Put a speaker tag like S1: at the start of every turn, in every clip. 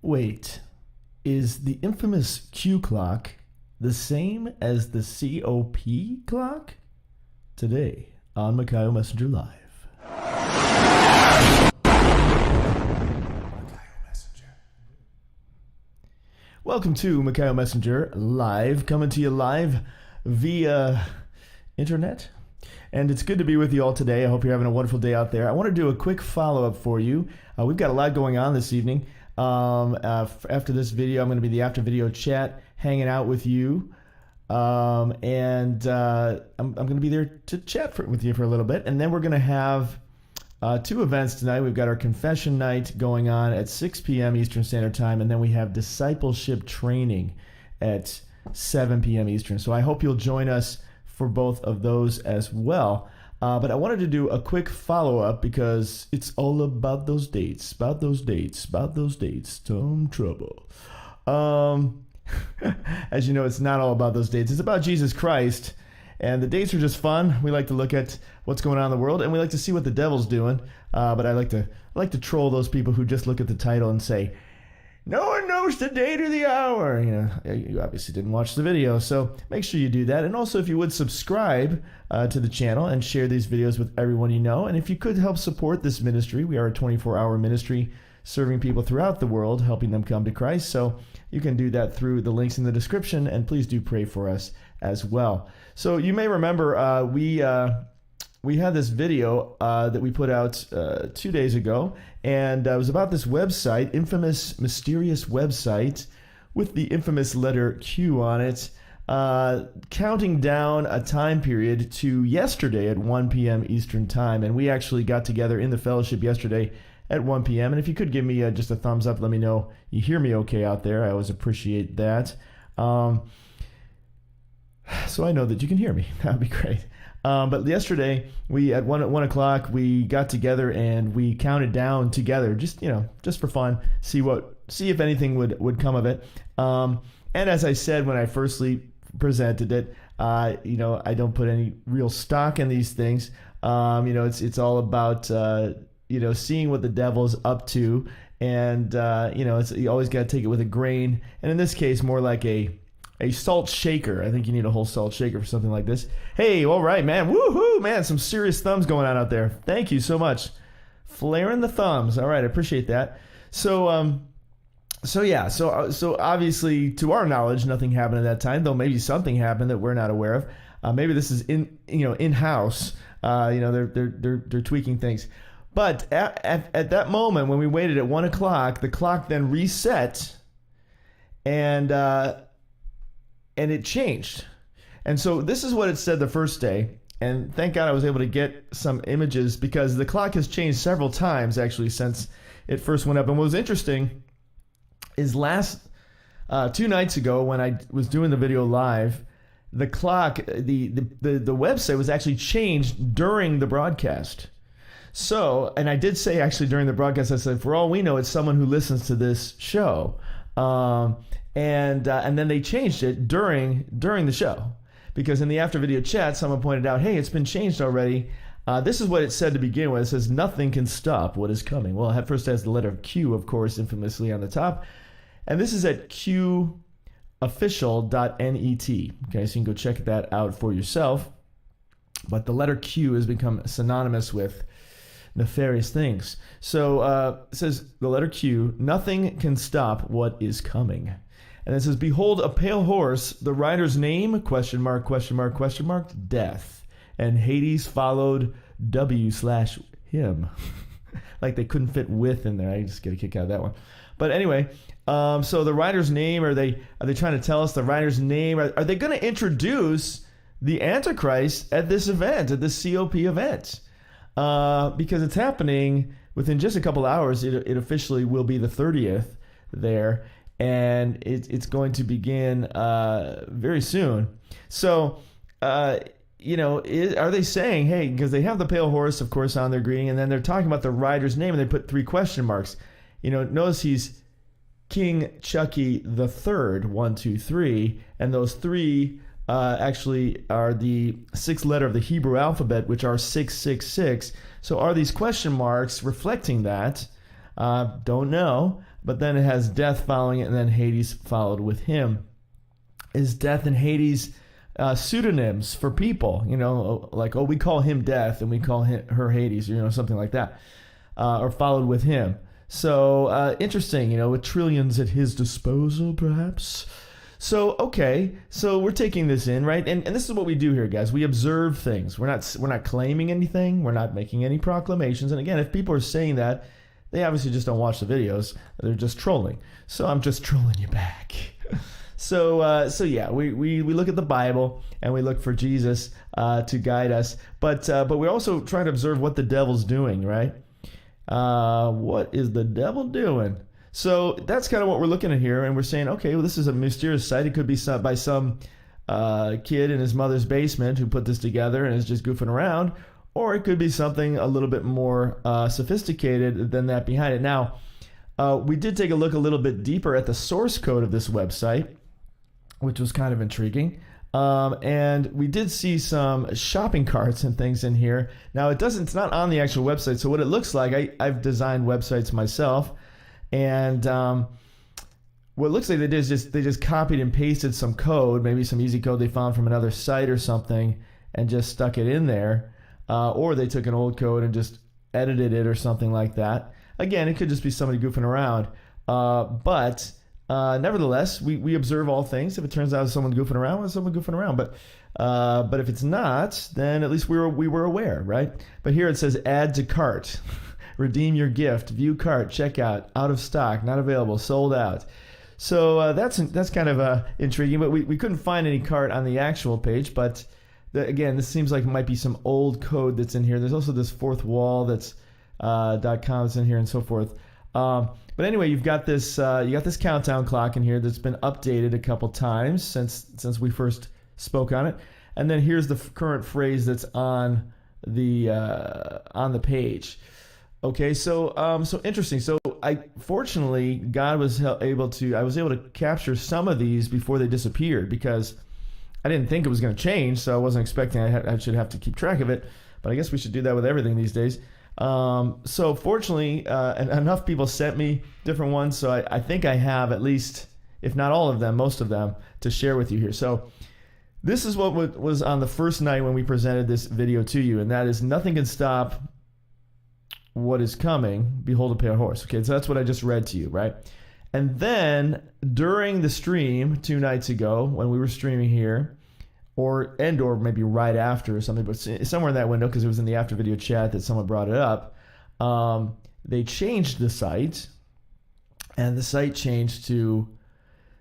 S1: Wait, is the infamous Q clock the same as the COP clock? Today on Makayo Messenger Live. Makayo Messenger. Welcome to Makayo Messenger Live, coming to you live via internet. And it's good to be with you all today. I hope you're having a wonderful day out there. I want to do a quick follow-up for you. We've got a lot going on this evening. After this video, I'm going to be the after video chat, hanging out with you. I'm going to be there to chat with you for a little bit. And then we're going to have two events tonight. We've got our confession night going on at 6 p.m. Eastern Standard Time. And then we have discipleship training at 7 p.m. Eastern. So I hope you'll join us for both of those as well. But I wanted to do a quick follow-up because it's all about those dates, about those dates. Tom Trouble. As you know, it's not all about those dates. It's about Jesus Christ. And the dates are just fun. We like to look at what's going on in the world, and we like to see what the devil's doing. But I like to troll those people who just look at the title and say, no one knows the date or the hour. You obviously didn't watch the video, so make sure you do that. And also, if you would subscribe to the channel and share these videos with everyone you know. And if you could help support this ministry, we are a 24-hour ministry serving people throughout the world, helping them come to Christ. So you can do that through the links in the description, and please do pray for us as well. So you may remember we had this video that we put out 2 days ago, and it was about this website, infamous, mysterious website with the infamous letter Q on it, counting down a time period to yesterday at 1 p.m. Eastern Time. And we actually got together in the fellowship yesterday at 1 p.m. And if you could give me just a thumbs up, let me know you hear me okay out there. I always appreciate that. So I know that you can hear me. That would be great. But yesterday, we at 1 o'clock, we got together and we counted down together, just for fun, see if anything would come of it. And as I said when I firstly presented it, I don't put any real stock in these things. It's all about seeing what the devil's up to, and you always got to take it with a grain. And in this case, more like a salt shaker. I think you need a whole salt shaker for something like this. Hey, all right, man. Woohoo, man. Some serious thumbs going on out there. Thank you so much. Flaring the thumbs. All right, I appreciate that. So obviously, to our knowledge, nothing happened at that time, though maybe something happened that we're not aware of. Maybe this is in-house. They're tweaking things. But at that moment, when we waited at 1 o'clock, the clock then reset, and it changed. And so this is what it said the first day. And thank God I was able to get some images, because the clock has changed several times actually since it first went up. And what was interesting is last 2 nights ago, when I was doing the video live, the clock, the website was actually changed during the broadcast. So, and I did say actually during the broadcast, I said, for all we know, it's someone who listens to this show. And then they changed it during the show, because in the after video chat, someone pointed out, hey, it's been changed already. This is what it said to begin with. It says, nothing can stop what is coming. Well, it first has the letter Q, of course, infamously on the top. And this is at qofficial.net. Okay, so you can go check that out for yourself. But the letter Q has become synonymous with nefarious things. So it says the letter Q, nothing can stop what is coming. And it says, behold, a pale horse, the rider's name, ? Death. And Hades followed W/him. Like they couldn't fit with in there. I just get a kick out of that one. But anyway, so the rider's name, are they trying to tell us the rider's name? Are they going to introduce the Antichrist at this event, at this COP event? Because it's happening within just a couple hours. It officially will be the 30th there, and it's going to begin very soon. So, are they saying, hey, because they have the pale horse, of course, on their greeting, and then they're talking about the rider's name, and they put 3 question marks. Notice he's King Chucky the Third, 1, 2, 3, and those 3 actually are the 6th letter of the Hebrew alphabet, which are 666. So are these question marks reflecting that? Don't know. but then it has death following it, and then Hades followed with him. Is death and Hades pseudonyms for people? Like, we call him Death and we call her Hades, something like that, or followed with him. So interesting, with trillions at his disposal, perhaps. So okay, so we're taking this in, right? And this is what we do here, guys. We observe things. We're not claiming anything. We're not making any proclamations. And again, if people are saying that, they obviously just don't watch the videos. They're just trolling. So I'm just trolling you back. So yeah, we look at the Bible and we look for Jesus to guide us, but we're also trying to observe what the devil's doing, right? What is the devil doing? So that's kind of what we're looking at here, and we're saying, okay, well, this is a mysterious site. It could be by some kid in his mother's basement who put this together and is just goofing around, or it could be something a little bit more sophisticated than that behind it. Now, we did take a look a little bit deeper at the source code of this website, which was kind of intriguing. And we did see some shopping carts and things in here. Now, it's not on the actual website. So what it looks like, I've designed websites myself. And what it looks like they did is they just copied and pasted some code, maybe some easy code they found from another site or something, and just stuck it in there. Or they took an old code and just edited it or something like that. Again, it could just be somebody goofing around. But nevertheless, we observe all things. If it turns out someone goofing around, well, someone goofing around. But if it's not, then at least we were aware, right? But here it says add to cart. Redeem your gift, view cart, checkout, out of stock, not available, sold out. So that's kind of intriguing, but we couldn't find any cart on the actual page. But again, this seems like it might be some old code that's in here. There's also this fourth wall that's .com that's in here and so forth. But anyway, you got this countdown clock in here that's been updated a couple times since we first spoke on it. And then here's the current phrase that's on the page. Okay, so interesting. So fortunately, God was able to capture some of these before they disappeared, because I didn't think it was going to change, so I wasn't expecting I should have to keep track of it. But I guess we should do that with everything these days. So fortunately, enough people sent me different ones, so I think I have at least, if not all of them, most of them to share with you here. So this is what was on the first night when we presented this video to you, and that is nothing can stop what is coming. Behold a pale horse. Okay, so that's what I just read to you, right? And then during the stream 2 nights ago when we were streaming here, or maybe right after or something, but somewhere in that window, because it was in the after video chat that someone brought it up, they changed the site, and the site changed to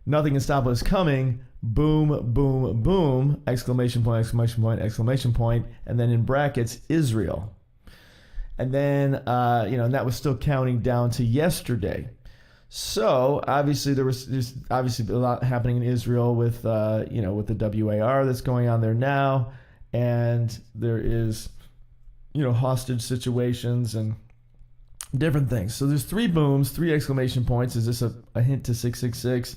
S1: nothing can stop what is coming, boom, boom, boom, exclamation point, exclamation point, exclamation point, and then in brackets, Israel. And then, and that was still counting down to yesterday. So obviously there's obviously a lot happening in Israel with with the WAR that's going on there now, and there is hostage situations and different things. So there's 3 booms, 3 exclamation points. Is this a hint to 666?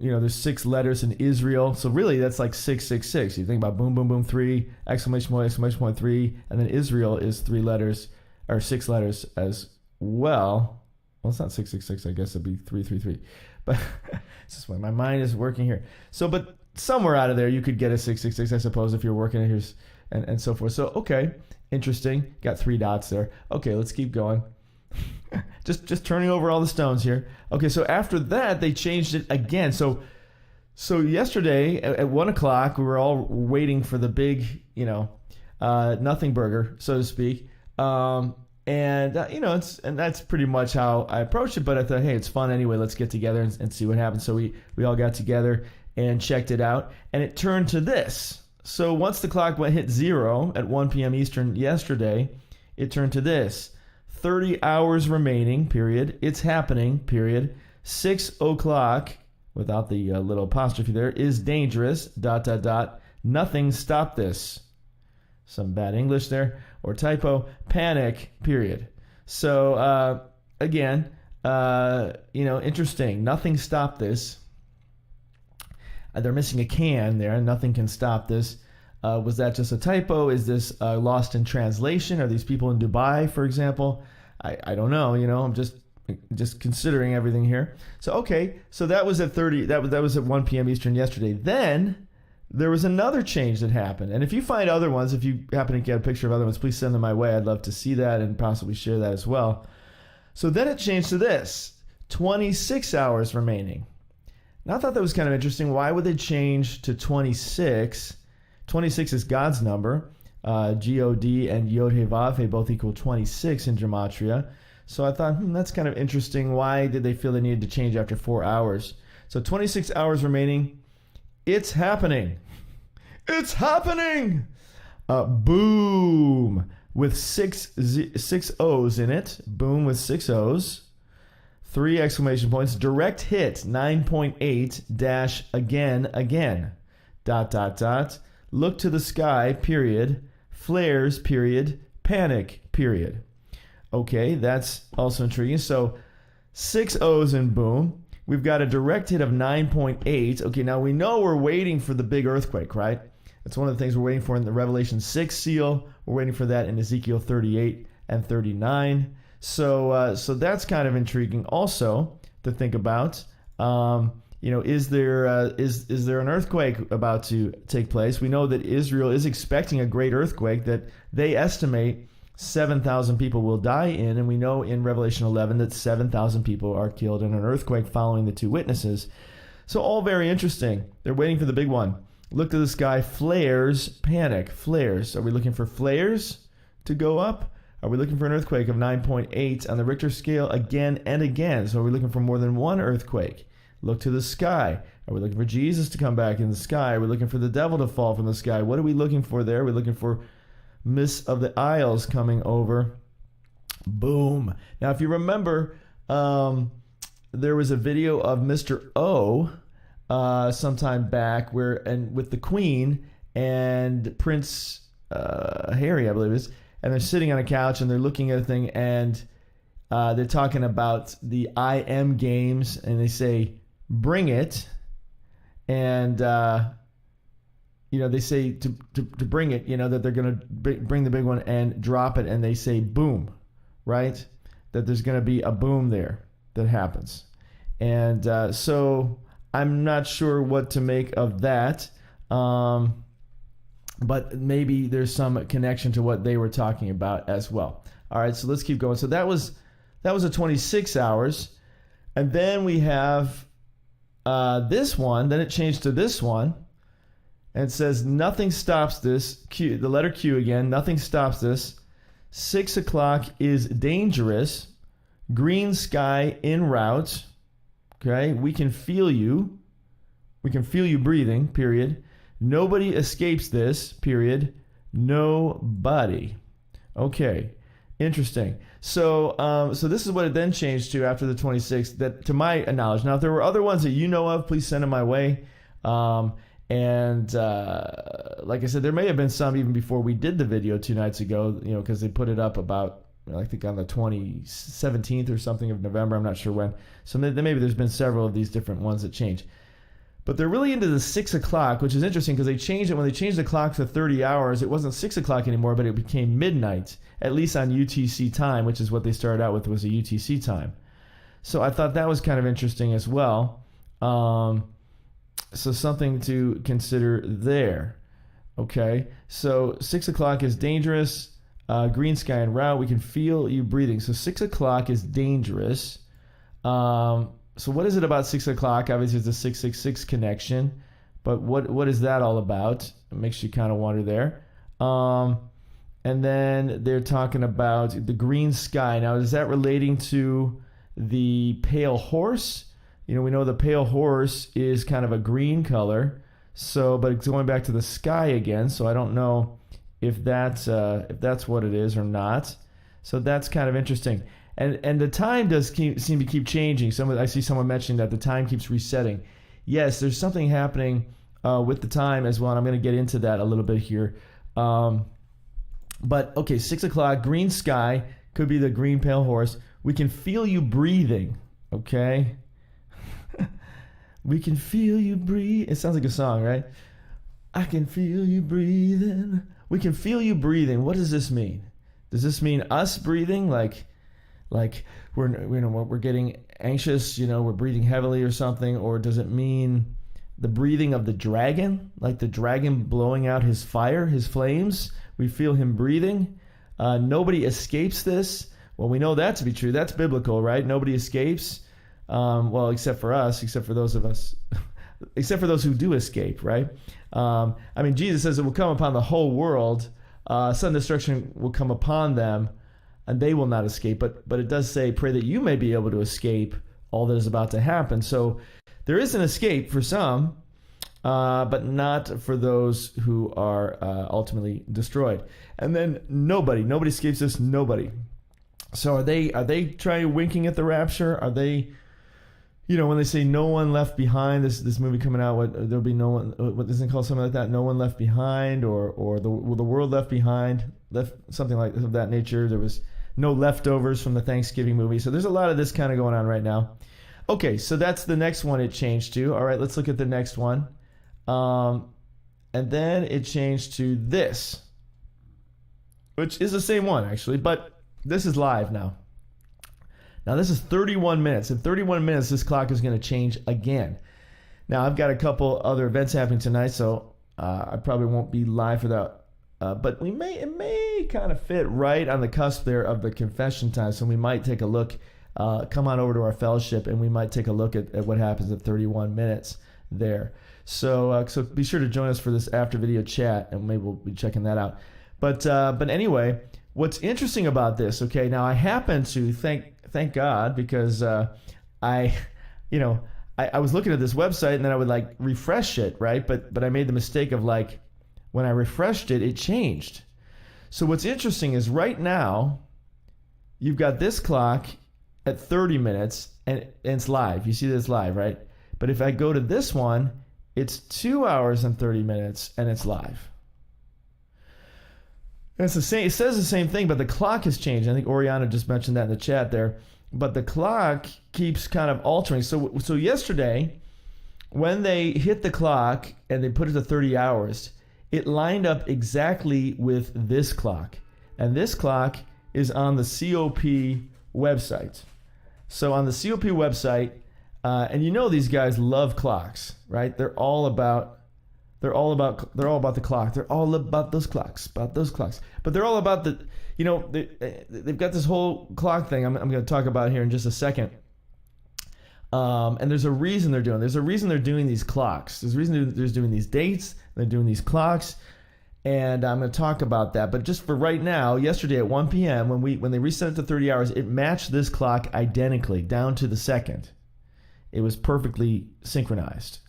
S1: There's 6 letters in Israel, so really that's like 666. You think about boom, boom, boom, 3 exclamation point 3, and then Israel is 3 letters or 6 letters as well. Well, it's not 666. I guess it'd be 333. But it's just why my mind is working here. So, but somewhere out of there, you could get a 666, I suppose, if you're working here and so forth. So, okay, interesting. Got 3 dots there. Okay, let's keep going. just turning over all the stones here. Okay, so after that, they changed it again. So yesterday at 1 o'clock, we were all waiting for the big, nothing burger, so to speak. And that's pretty much how I approached it. But I thought, hey, it's fun anyway. Let's get together and see what happens. So we all got together and checked it out, and it turned to this. So once the clock hit 0 at 1 p.m. Eastern yesterday, it turned to this: 30 hours remaining. Period. It's happening. Period. 6 o'clock without the little apostrophe there is dangerous. ... Nothing stop this. Some bad English there, or typo. Panic, period. So, again, interesting. Nothing stop this. They're missing a can there. Nothing can stop this. Was that just a typo? Is this lost in translation? Are these people in Dubai, for example? I don't know. I'm just, just considering everything here. So, okay, so that was at 30, that was at 1 p.m. Eastern yesterday. Then there was another change that happened. And if you find other ones, if you happen to get a picture of other ones, please send them my way. I'd love to see that and possibly share that as well. So then it changed to this, 26 hours remaining. Now I thought that was kind of interesting. Why would they change to 26? 26 is God's number. G-O-D and Yod-He-Vav both equal 26 in Gematria. So I thought, that's kind of interesting. Why did they feel they needed to change after 4 hours? So 26 hours remaining. It's happening. It's happening. Boom. With six O's in it. Boom with 6 O's. 3 exclamation points. Direct hit 9.8 dash again. ... Look to the sky, period. Flares, period. Panic, period. Okay, that's also intriguing. So 6 O's in boom. We've got a direct hit of 9.8. Okay, now we know we're waiting for the big earthquake, right? That's one of the things we're waiting for in the Revelation 6 seal. We're waiting for that in Ezekiel 38 and 39. So that's kind of intriguing also to think about. Is there an earthquake about to take place? We know that Israel is expecting a great earthquake that they estimate 7,000 people will die in, and we know in Revelation 11 that 7,000 people are killed in an earthquake following the 2 witnesses. So all very interesting. They're waiting for the big one. Look to the sky, flares, panic, flares. Are we looking for flares to go up? Are we looking for an earthquake of 9.8 on the Richter scale again and again? So are we looking for more than one earthquake? Look to the sky. Are we looking for Jesus to come back in the sky? Are we looking for the devil to fall from the sky? What are we looking for there? Are we looking for Miss of the Isles coming over? Boom. Now, if you remember, there was a video of Mr. O sometime back with the Queen and Prince Harry, I believe it is, and they're sitting on a couch and they're looking at a thing, and they're talking about the I Am games, and they say, "Bring it," and they say to bring it, that they're going to bring the big one and drop it, and they say boom, right? That there's going to be a boom there that happens. And so I'm not sure what to make of that, but maybe there's some connection to what they were talking about as well. All right, so let's keep going. So that was a 26 hours, and then we have this one. Then it changed to this one. And it says, nothing stops this. Q, the letter Q again. Nothing stops this. 6 o'clock is dangerous. Green sky en route. Okay. We can feel you. We can feel you breathing, period. Nobody escapes this, period. Nobody. Okay. Interesting. So this is what it then changed to after the 26th, that to my knowledge. Now, if there were other ones that you know of, please send them my way. And like I said, there may have been some even before we did the video 2 nights ago, because they put it up about, I think on the 17th or something of November. I'm not sure when. So maybe there's been several of these different ones that change. But they're really into the 6 o'clock, which is interesting because they changed it. When they changed the clock to 30 hours, it wasn't 6 o'clock anymore, but it became midnight, at least on UTC time, which is what they started out with, was a UTC time. So I thought that was kind of interesting as well. So something to consider there. Okay, so 6 o'clock is dangerous. Green sky en route. We can feel you breathing. So 6 o'clock is dangerous. So what is it about 6 o'clock? Obviously, it's a 666 connection. But what is that all about? It makes you kind of wonder there. And then they're talking about the green sky. Now, is that relating to the pale horse? We know the pale horse is kind of a green color. So, but it's going back to the sky again. So I don't know if that's what it is or not. So that's kind of interesting. And the time does seem to keep changing. I see someone mentioning that the time keeps resetting. Yes, there's something happening with the time as well, and I'm going to get into that a little bit here. But okay, 6 o'clock, green sky, could be the green pale horse. We can feel you breathing, okay? We can feel you breathe. It sounds like a song, right? I can feel you breathing. We can feel you breathing. What does this mean? Does this mean us breathing, like like we're getting anxious, we're breathing heavily or something? Or does it mean the breathing of the dragon, like the dragon blowing out his fire, his flames? We feel him breathing. Nobody escapes this. Well, we know that to be true. That's biblical, right? Nobody escapes. Well, except for us, except for those of us, except for those who do escape, right? Jesus says it will come upon the whole world. Sudden destruction will come upon them, and they will not escape. But it does say, pray that you may be able to escape all that is about to happen. So there is an escape for some, but not for those who are ultimately destroyed. And then nobody escapes this. Nobody. So are they trying winking at the rapture? Are they, when they say no one left behind, this movie coming out, there'll be no one, what isn't it called, something like that, no one left behind, or the world left behind, something like of that nature. There was no leftovers from the Thanksgiving movie. So there's a lot of this kind of going on right now. Okay, so that's the next one it changed to. All right, let's look at the next one. And then it changed to this, which is the same one actually, but this is live now. Now this is 31 minutes. In 31 minutes, this clock is going to change again. Now I've got a couple other events happening tonight, so I probably won't be live for that. But it may kind of fit right on the cusp there of the confession time. So we might take a look, come on over to our fellowship, and we might take a look at what happens at 31 minutes there. So be sure to join us for this after video chat, and maybe we'll be checking that out. But anyway, what's interesting about this? Okay, now I happen to thank God, because I was looking at this website and then I would refresh it, right? But I made the mistake of when I refreshed it, it changed. So what's interesting is right now you've got this clock at 30 minutes and it's live. You see this live, right? But if I go to this one, it's 2 hours and 30 minutes and it's live. And it's the same. It says the same thing, but the clock has changed. I think Oriana just mentioned that in the chat there. But the clock keeps kind of altering. So yesterday, when they hit the clock and they put it to 30 hours, it lined up exactly with this clock. And this clock is on the COP website. So on the COP website, and these guys love clocks, right? They're all about the clock. They're all about those clocks, But they're all about they've got this whole clock thing I'm going to talk about here in just a second. And there's a reason they're doing. There's a reason they're doing these clocks. There's a reason they're doing these dates. They're doing these clocks, and I'm going to talk about that. But just for right now, yesterday at 1 p.m. when they reset it to 30 hours, it matched this clock identically down to the second. It was perfectly synchronized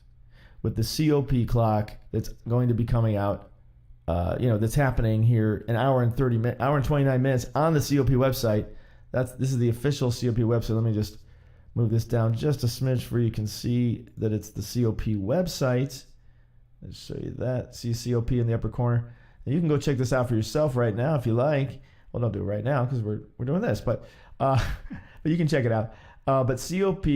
S1: with the COP clock that's going to be coming out. That's happening here an hour and 29 minutes on the COP website. This is the official COP website. Let me just move this down just a smidge where you can see that it's the COP website. Let's show you that. See COP in the upper corner. And you can go check this out for yourself right now if you like. Well, don't do it right now because we're doing this, but you can check it out. But COP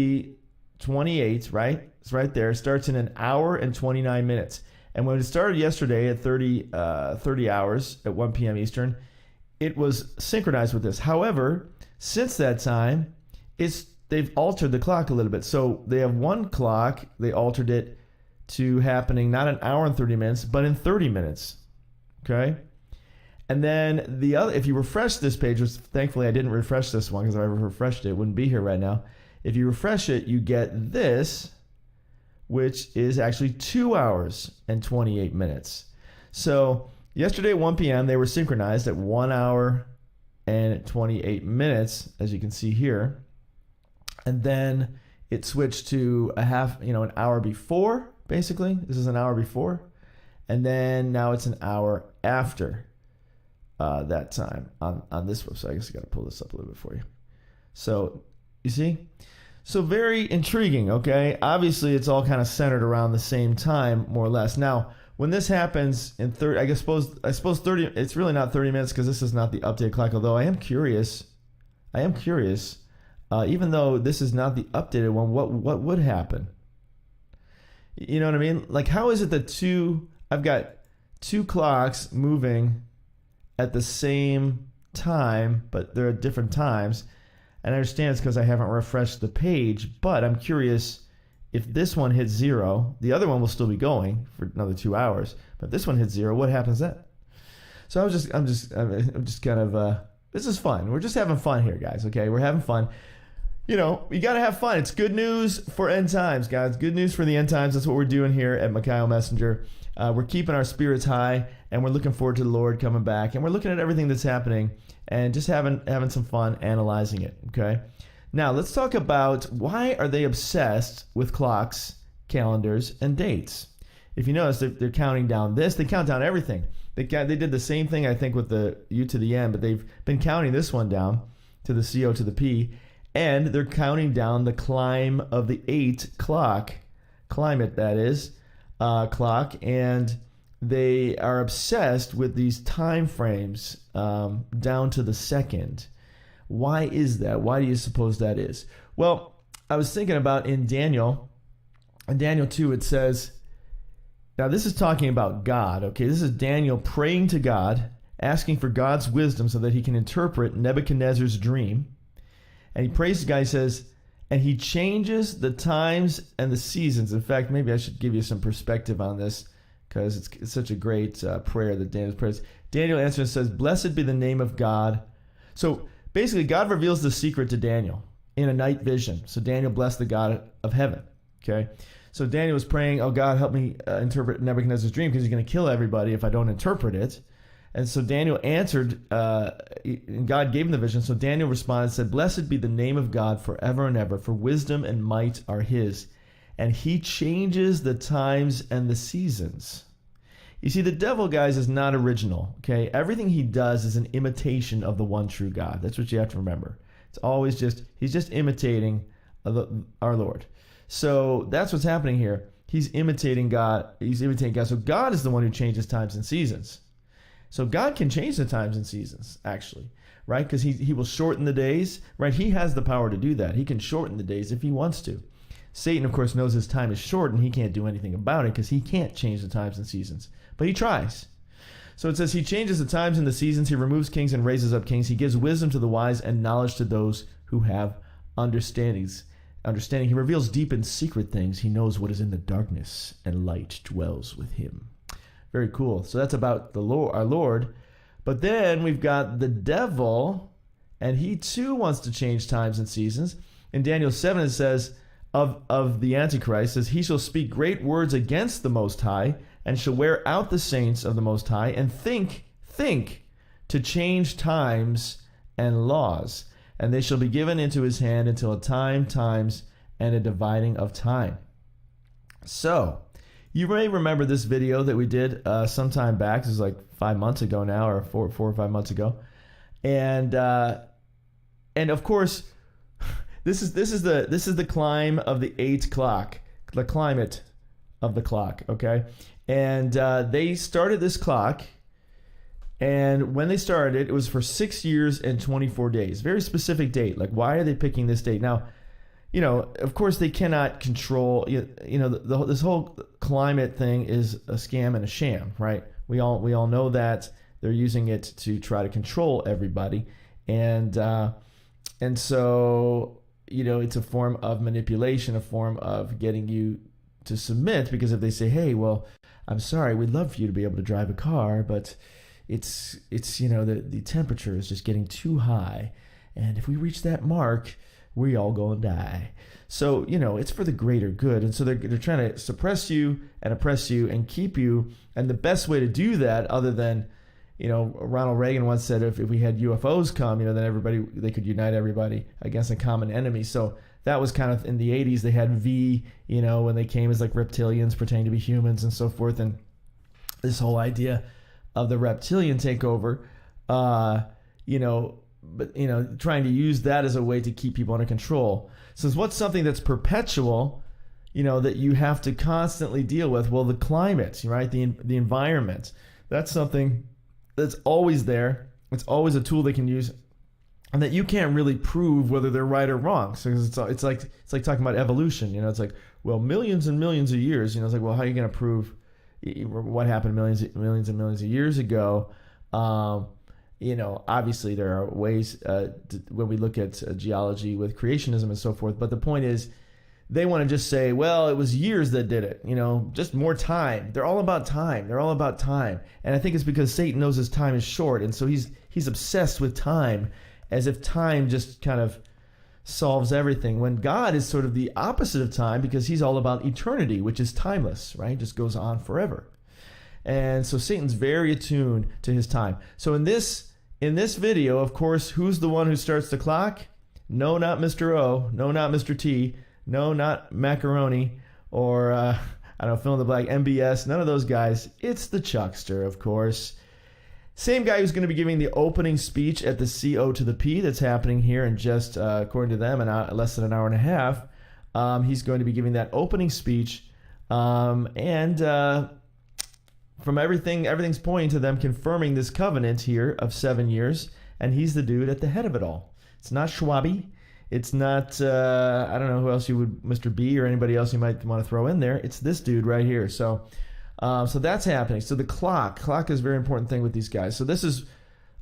S1: 28, right? It's right there. It starts in an hour and 29 minutes. And when it started yesterday at 30 hours at 1 p.m. Eastern, it was synchronized with this. However, since that time, they've altered the clock a little bit. So they have one clock, they altered it to happening not an hour and 30 minutes, but in 30 minutes. Okay? And then the other, if you refresh this page, which thankfully I didn't refresh this one because if I ever refreshed it, it wouldn't be here right now. If you refresh it, you get this, which is actually 2 hours and 28 minutes. So yesterday at 1 p.m., they were synchronized at 1 hour and 28 minutes, as you can see here. And then it switched to an hour before, basically. This is an hour before. And then now it's an hour after that time on this website. I guess I got to pull this up a little bit for you. So you see? So very intriguing, okay? Obviously, it's all kind of centered around the same time, more or less. Now, when this happens in 30, I suppose 30, it's really not 30 minutes because this is not the updated clock, although I am curious, even though this is not the updated one, what would happen? You know what I mean? How is it that I've got two clocks moving at the same time, but they're at different times, And I understand it's because I haven't refreshed the page, but I'm curious if this one hits 0, the other one will still be going for another 2 hours. But if this one hits 0, what happens then? So I'm just kind of, this is fun. We're just having fun here, guys. Okay, we're having fun. You know, you got to have fun. It's good news for end times, guys. Good news for the end times. That's what we're doing here at Mikhail Messenger. We're keeping our spirits high, and we're looking forward to the Lord coming back. And we're looking at everything that's happening and just having some fun analyzing it, okay? Now, let's talk about why are they obsessed with clocks, calendars, and dates. If you notice, they're counting down this. They count down everything. They did the same thing, I think, with the U to the N, but they've been counting this one down to the CO to the P, and they're counting down the climb of the 8 clock, climate that is, clock, and they are obsessed with these time frames down to the second. Why is that? Why do you suppose that is? Well, I was thinking about in Daniel 2, it says, now this is talking about God, okay? This is Daniel praying to God, asking for God's wisdom so that he can interpret Nebuchadnezzar's dream. And he prays to God, he says, and he changes the times and the seasons. In fact, maybe I should give you some perspective on this because it's such a great prayer that Daniel prays. Daniel answers and says, blessed be the name of God. So basically, God reveals the secret to Daniel in a night vision. So Daniel blessed the God of heaven, okay? So Daniel was praying, oh, God, help me interpret Nebuchadnezzar's dream because he's going to kill everybody if I don't interpret it. And so Daniel answered, and God gave him the vision. So Daniel responded and said, blessed be the name of God forever and ever, for wisdom and might are his. And he changes the times and the seasons. You see, the devil, guys, is not original, okay? Everything he does is an imitation of the one true God. That's what you have to remember. It's always he's just imitating our Lord. So that's what's happening here. He's imitating God. He's imitating God. So God is the one who changes times and seasons. So God can change the times and seasons, actually, right? Because he will shorten the days, right? He has the power to do that. He can shorten the days if he wants to. Satan, of course, knows his time is short and he can't do anything about it because he can't change the times and seasons. But he tries. So it says he changes the times and the seasons. He removes kings and raises up kings. He gives wisdom to the wise and knowledge to those who have understanding. He reveals deep and secret things. He knows what is in the darkness, and light dwells with him. Very cool. So that's about the Lord, our Lord. But then we've got the devil, and he too wants to change times and seasons. In Daniel 7, it says of the Antichrist, says he shall speak great words against the Most High, and shall wear out the saints of the Most High, and think to change times and laws. And they shall be given into his hand until a times, and a dividing of time. So, you may remember this video that we did some time back. This is like 5 months ago now, or 4 or 5 months ago. And of course, this is the climb of the 8 clock, the climate of the clock, okay? And they started this clock, and when they started it was for 6 years and 24 days. Very specific date. Like, why are they picking this date? Now, you know, of course they cannot control, this whole climate thing is a scam and a sham, right? We all know that. They're using it to try to control everybody. And so, you know, it's a form of manipulation, a form of getting you to submit, because if they say, hey, well, I'm sorry, we'd love for you to be able to drive a car, but it's you know, the temperature is just getting too high, and if we reach that mark, we all gonna die. So, you know, it's for the greater good. And so they're trying to suppress you and oppress you and keep you. And the best way to do that, other than, you know, Ronald Reagan once said, if we had UFOs come, you know, then they could unite everybody against a common enemy. So that was kind of in the 80s. They had V, you know, when they came as like reptilians pretending to be humans and so forth. And this whole idea of the reptilian takeover, you know, but, you know, trying to use that as a way to keep people under control. So what's something that's perpetual, you know, that you have to constantly deal with? Well, the climate, right? The environment. That's something that's always there. It's always a tool they can use, and that you can't really prove whether they're right or wrong. So it's like talking about evolution. You know, it's like, well, millions and millions of years. You know, it's like, well, how are you going to prove what happened millions and millions of years ago? obviously there are ways when we look at geology with creationism and so forth. But the point is, they want to just say, well, it was years that did it, just more time. They're all about time. They're all about time. And I think it's because Satan knows his time is short. And so he's obsessed with time, as if time just kind of solves everything, when God is sort of the opposite of time, because he's all about eternity, which is timeless, right? It just goes on forever. And so Satan's very attuned to his time. So in this video, of course, who's the one who starts the clock? No, not Mr. O. No, not Mr. T. No, not Macaroni, or I don't know, fill in the blank, MBS. None of those guys. It's the Chuckster, of course. Same guy who's going to be giving the opening speech at the CO to the P that's happening here in just, according to them, less than an hour and a half. He's going to be giving that opening speech, and from everything's pointing to them confirming this covenant here of 7 years, and he's the dude at the head of it all. It's not Schwabi. It's not, I don't know who else you would, Mr. B or anybody else you might want to throw in there. It's this dude right here. So that's happening. So the clock is a very important thing with these guys. So this is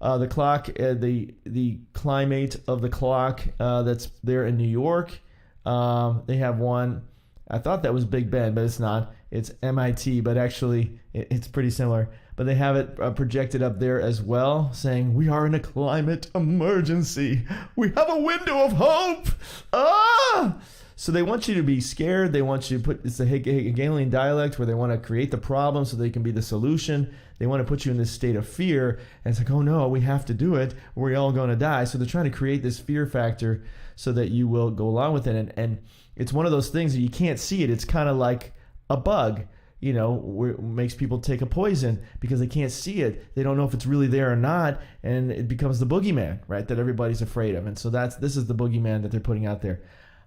S1: the clock, the climate of the clock that's there in New York. They have one. I thought that was Big Ben, but it's not. It's MIT, but actually it's pretty similar. But they have it projected up there as well, saying, we are in a climate emergency. We have a window of hope. Ah! So they want you to be scared. They want you to it's the Hegelian dialect, where they want to create the problem so they can be the solution. They want to put you in this state of fear. And it's like, oh no, we have to do it. We're all going to die. So they're trying to create this fear factor so that you will go along with it. And it's one of those things that you can't see it. It's kind of like a bug. Where it makes people take a poison because they can't see it. They don't know if it's really there or not, and it becomes the boogeyman, right, that everybody's afraid of. And so this is the boogeyman that they're putting out there.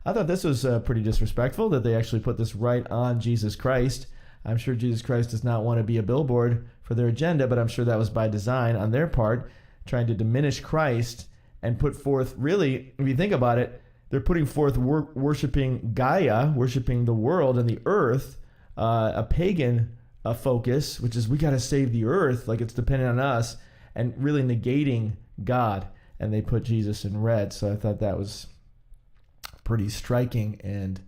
S1: I thought this was pretty disrespectful that they actually put this right on Jesus Christ. I'm sure Jesus Christ does not want to be a billboard for their agenda, but I'm sure that was by design on their part, trying to diminish Christ and put forth, really, if you think about it, they're putting forth worshiping Gaia, worshiping the world and the earth, a pagan focus, which is we got to save the earth, like it's dependent on us, and really negating God. And they put Jesus in red. So I thought that was pretty striking and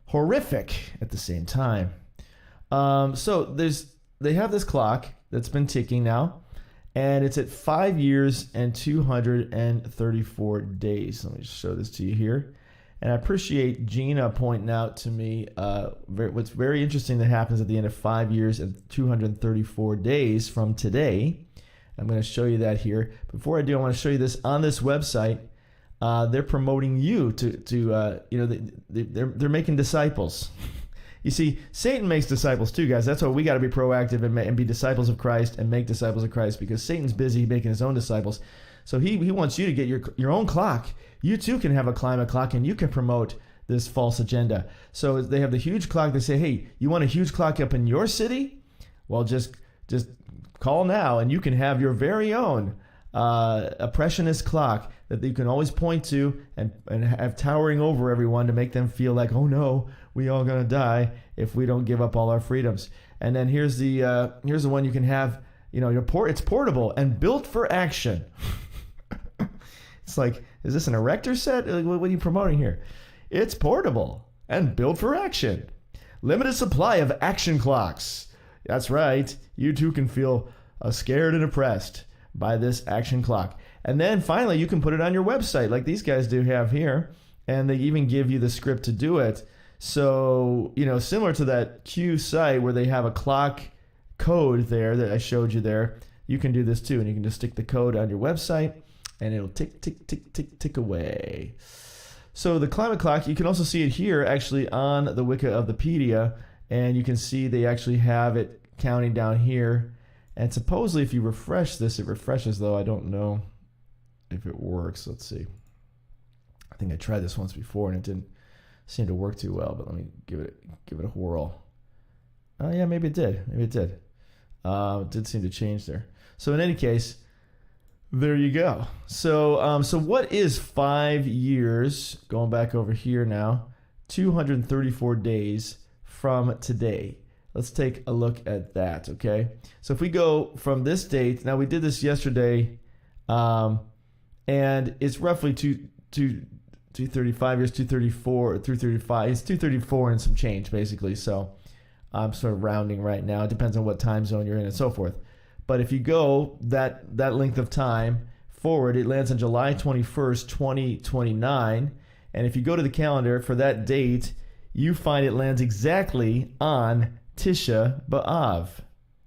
S1: horrific at the same time. So they have this clock that's been ticking now, and it's at 5 years and 234 days. Let me just show this to you here. And I appreciate Gina pointing out to me what's very interesting that happens at the end of 5 years and 234 days from today. I'm going to show you that here. Before I do, I want to show you this on this website. They're promoting you they're making disciples. You see, Satan makes disciples too, guys. That's why we got to be proactive and be disciples of Christ and make disciples of Christ, because Satan's busy making his own disciples. So he wants you to get your own clock. You too can have a climate clock, and you can promote this false agenda. So they have the huge clock. They say, hey, you want a huge clock up in your city? Well, just call now, and you can have your very own oppressionist clock that you can always point to and have towering over everyone to make them feel like, oh no, we all gonna die if we don't give up all our freedoms. And then here's the one you can have. It's portable and built for action. It's like, is this an erector set? What are you promoting here? It's portable and built for action. Limited supply of action clocks. That's right. You too can feel scared and oppressed by this action clock. And then finally, you can put it on your website like these guys do have here. And they even give you the script to do it. So, similar to that Q site where they have a clock code there that I showed you there, you can do this too. And you can just stick the code on your website, and it'll tick, tick, tick, tick, tick away. So the climate clock, you can also see it here actually on the Wicca of the Pedia, and you can see they actually have it counting down here. And supposedly if you refresh this, it refreshes, though I don't know if it works. Let's see. I think I tried this once before and it didn't seem to work too well, but let me give it a whirl. Oh yeah, maybe it did. It did seem to change there. So in any case, there you go. So what is 5 years, going back over here now, 234 days from today? Let's take a look at that, okay? So if we go from this date, now we did this yesterday And it's roughly 235 years, 234, 335. It's 234 and some change, basically. So I'm sort of rounding right now. It depends on what time zone you're in and so forth. But if you go that length of time forward, it lands on July 21st, 2029. And if you go to the calendar for that date, you find it lands exactly on Tisha B'Av.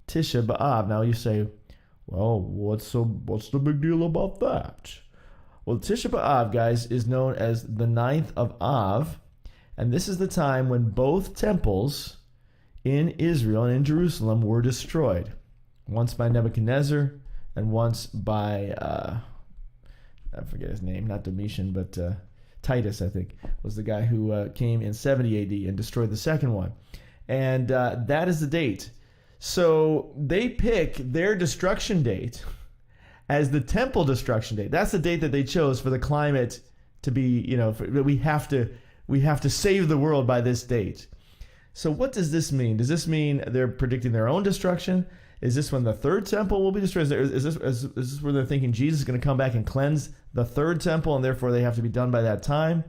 S1: Tisha B'Av. Now you say, well, what's the big deal about that? Well, Tisha B'Av, guys, is known as the 9th of Av. And this is the time when both temples in Israel and in Jerusalem were destroyed. Once by Nebuchadnezzar and once by, I forget his name, not Domitian, but Titus, I think, was the guy who came in 70 AD and destroyed the second one. And that is the date. So they pick their destruction date as the temple destruction date. That's the date that they chose for the climate to be, we have to save the world by this date. So what does this mean? Does this mean they're predicting their own destruction? Is this when the third temple will be destroyed? Is this where they're thinking Jesus is going to come back and cleanse the third temple and therefore they have to be done by that time?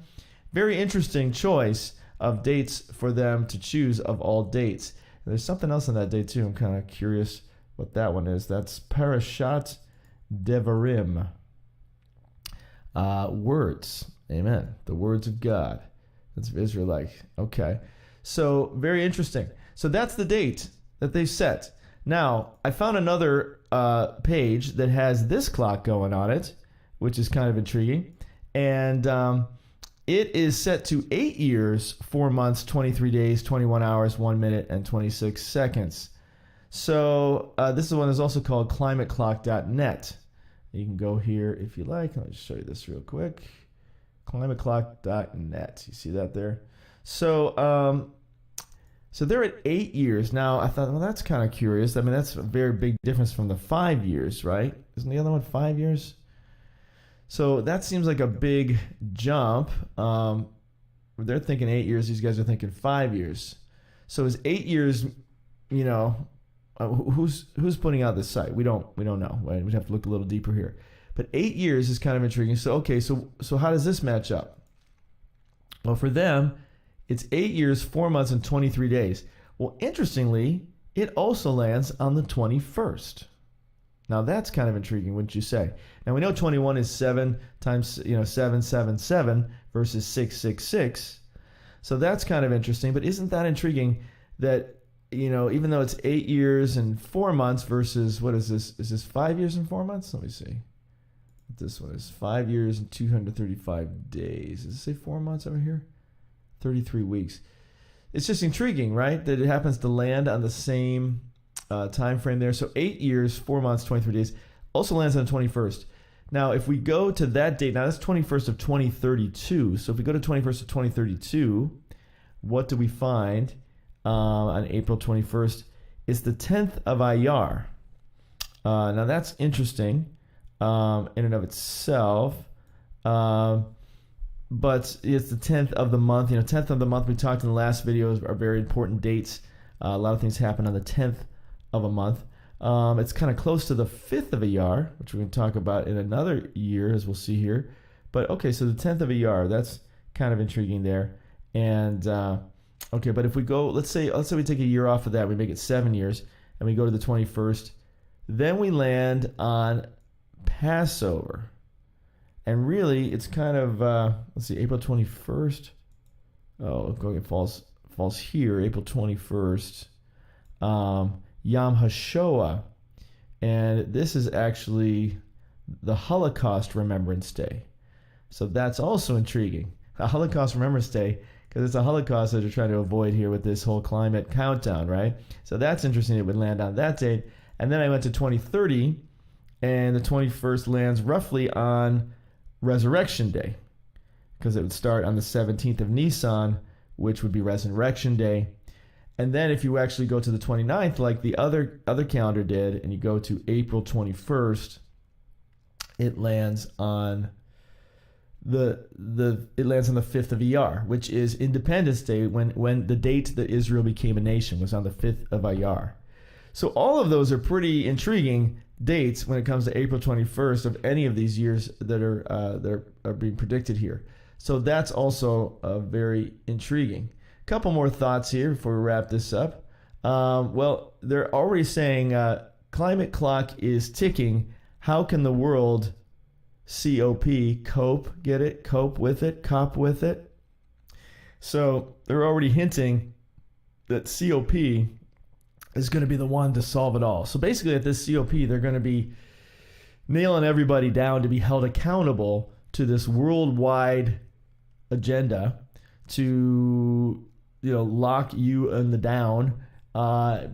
S1: Very interesting choice of dates for them to choose of all dates. And there's something else on that date too. I'm kind of curious what that one is. That's Parashat Devarim. Words. Amen. The words of God. That's Israelite. Okay. So very interesting. So that's the date that they set. Now, I found another page that has this clock going on it, which is kind of intriguing. And it is set to 8 years, 4 months, 23 days, 21 hours, 1 minute, and 26 seconds. So this one is also called climateclock.net. You can go here if you like. Let me just show you this real quick. Climateclock.net. You see that there? So they're at 8 years. Now, I thought, well, that's kind of curious. I mean, that's a very big difference from the 5 years, right? Isn't the other one 5 years? So that seems like a big jump. They're thinking 8 years. These guys are thinking 5 years. So is 8 years, who's putting out this site? We don't know. Right? We'd have to look a little deeper here. But 8 years is kind of intriguing. So, okay, so how does this match up? Well, for them, it's 8 years, 4 months, and 23 days. Well, interestingly, it also lands on the 21st. Now, that's kind of intriguing, wouldn't you say? Now, we know 21 is 7 times, 777 versus 666. So that's kind of interesting. But isn't that intriguing that, even though it's 8 years and 4 months versus, what is this? Is this 5 years and 4 months? Let me see. This one is 5 years and 235 days. Does it say 4 months over here? 33 weeks. It's just intriguing, right? That it happens to land on the same time frame there. So 8 years, 4 months, 23 days. Also lands on the 21st. Now, if we go to that date, now that's 21st of 2032. So if we go to 21st of 2032, what do we find on April 21st? It's the 10th of Iyar. Now that's interesting in and of itself. But it's the 10th of the month. 10th of the month, we talked in the last videos, are very important dates. A lot of things happen on the 10th of a month. It's kind of close to the 5th of Iyar, which we're going to talk about in another year, as we'll see here. But, okay, so the 10th of Iyar, that's kind of intriguing there. And, okay, but if we go, let's say we take a year off of that, we make it 7 years, and we go to the 21st. Then we land on Passover. And really, it's kind of, let's see, April 21st. Oh, it falls here, April 21st. Yom HaShoah. And this is actually the Holocaust Remembrance Day. So that's also intriguing. A Holocaust Remembrance Day, because it's a Holocaust that they're trying to avoid here with this whole climate countdown, right? So that's interesting. It would land on that date. And then I went to 2030, and the 21st lands roughly on Resurrection Day, because it would start on the 17th of Nisan, which would be Resurrection Day. And then if you actually go to the 29th, like the other calendar did, and you go to April 21st, it lands on the 5th of Iyar, which is Independence Day, when the date that Israel became a nation was on the 5th of Iyar. So all of those are pretty intriguing dates when it comes to April 21st of any of these years that are being predicted here. So that's also very intriguing. A couple more thoughts here before we wrap this up. Well, they're already saying climate clock is ticking. How can the world cope, get it, cope with it, cop with it? So they're already hinting that COP is going to be the one to solve it all. So basically at this COP, they're going to be nailing everybody down to be held accountable to this worldwide agenda to, lock you in the down,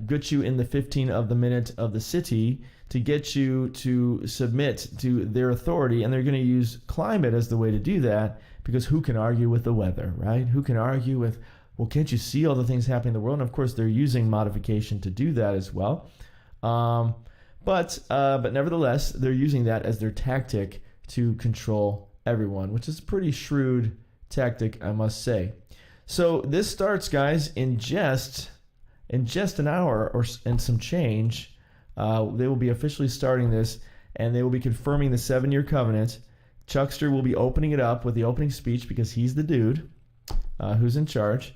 S1: get you in the 15 of the minute of the city, to get you to submit to their authority. And they're going to use climate as the way to do that, because who can argue with the weather, right? Who can argue with, well, can't you see all the things happening in the world? And of course, they're using modification to do that as well. But nevertheless, they're using that as their tactic to control everyone, which is a pretty shrewd tactic, I must say. So this starts, guys, in just an hour and some change. They will be officially starting this, and they will be confirming the 7-year covenant. Chuckster will be opening it up with the opening speech because he's the dude who's in charge.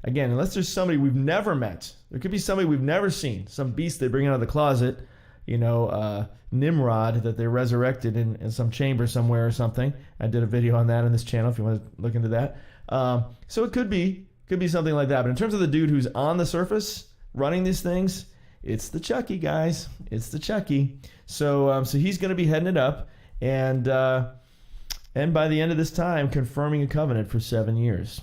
S1: Again, unless there's somebody we've never met, there could be somebody we've never seen, some beast they bring out of the closet, Nimrod that they resurrected in some chamber somewhere or something. I did a video on that on this channel if you want to look into that. So it could be something like that. But in terms of the dude who's on the surface running these things, it's the Chucky, guys. It's the Chucky. So he's going to be heading it up, and by the end of this time, confirming a covenant for 7 years.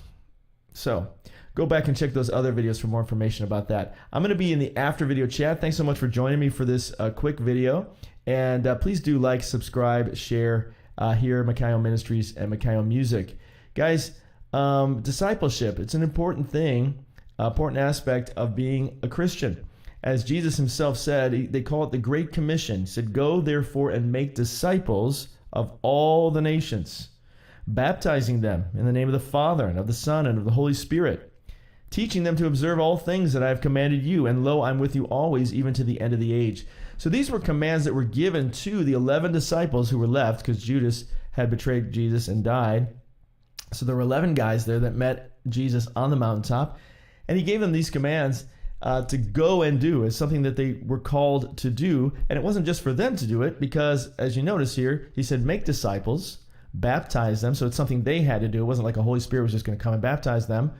S1: So go back and check those other videos for more information about that. I'm going to be in the after video chat. Thanks so much for joining me for this quick video. And please do like, subscribe, share here at Makayo Ministries and Makayo Music. Guys, discipleship, it's an important thing, important aspect of being a Christian. As Jesus himself said, they call it the Great Commission. He said, "Go therefore and make disciples of all the nations, baptizing them in the name of the Father and of the Son and of the Holy Spirit, teaching them to observe all things that I have commanded you, and lo, I'm with you always, even to the end of the age." So these were commands that were given to the 11 disciples who were left because Judas had betrayed Jesus and died. So there were 11 guys there that met Jesus on the mountaintop, and he gave them these commands to go and do. It's something that they were called to do, and it wasn't just for them to do it, because as you notice here, he said make disciples, baptize them. So it's something they had to do. It wasn't like a Holy Spirit was just going to come and baptize them.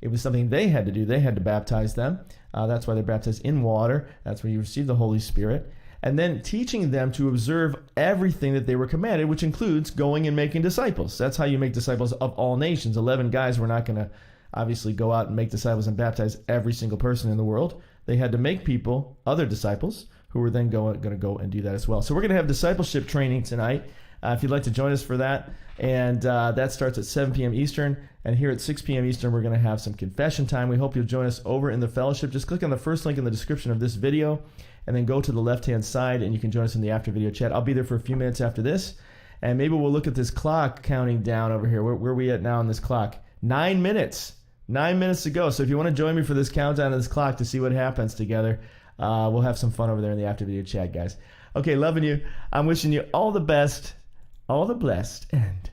S1: It was something they had to do. They had to baptize them. That's why they're baptized in water. That's where you receive the Holy Spirit. And then teaching them to observe everything that they were commanded, which includes going and making disciples. That's how you make disciples of all nations. 11 guys were not going to obviously go out and make disciples and baptize every single person in the world. They had to make people, other disciples, who were then going to go and do that as well. So we're going to have discipleship training tonight. If you'd like to join us for that. And that starts at 7 p.m. Eastern. And here at 6 p.m. Eastern, we're going to have some confession time. We hope you'll join us over in the fellowship. Just click on the first link in the description of this video, and then go to the left-hand side, and you can join us in the after video chat. I'll be there for a few minutes after this, and maybe we'll look at this clock counting down over here. Where are we at now on this clock? 9 minutes. 9 minutes to go. So if you want to join me for this countdown of this clock to see what happens together, we'll have some fun over there in the after video chat, guys. Okay, loving you. I'm wishing you all the best, all the blessed, and